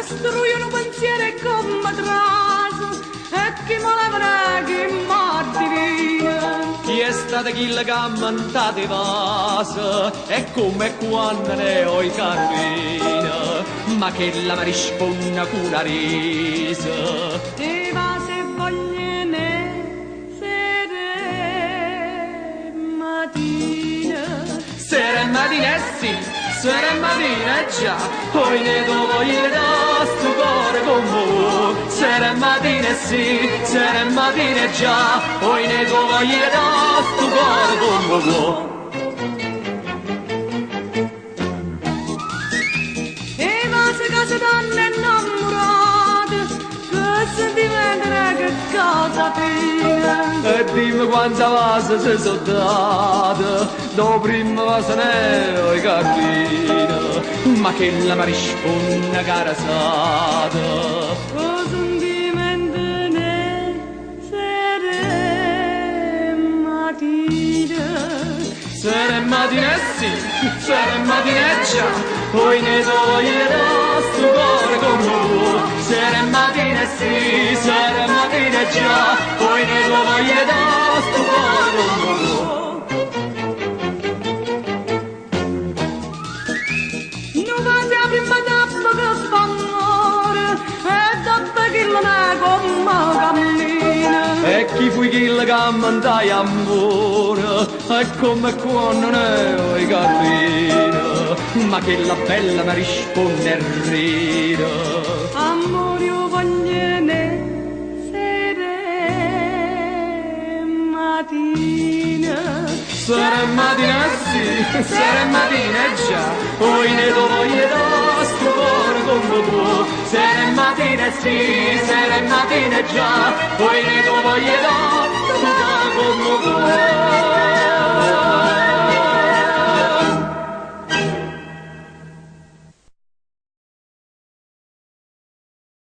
Struiono pensieri come traso e chi voleva che m'addivina. Chi è stato chi le cammantate vaso e come quando ne ho i carabina, ma che la mi risponda con una risa. E va se voglio ne sere mattina. Sera e mattina sì, sera e mattina già, poi ne dopo gli da sto cuore con voi. Sera e mattina sì, sera e mattina già, poi ne dopo gli da sto cuore con voi. E va se cose donne innamorate, che sentimento che cosa fine. E dimmi quanta vasa si sono data, dopo prima vasa ne ho i carabina, ma che la mi risponde cara sata. O sentimento ne sere mattina. Sera e mattina sì, sera e mattina già, poi ne toglie da sto cuore con voi. Sera e mattina sì, sera e mattina già, poi ne toglie da sto cuore con voi. Non va se prima tappa che fa amore, e dopo che non è come cammina. E chi fu chi la cammantai amore, e come quando ne ho i carabina, ma che la bella mi risponde e ride. Amore io voglio ne sere mattina. Sera e mattina sì, sera e mattina già, poi ne voglio da sto cuore con voi. Sera e mattina sì, sera e mattina già, poi ne voglio da sto cuore con voi.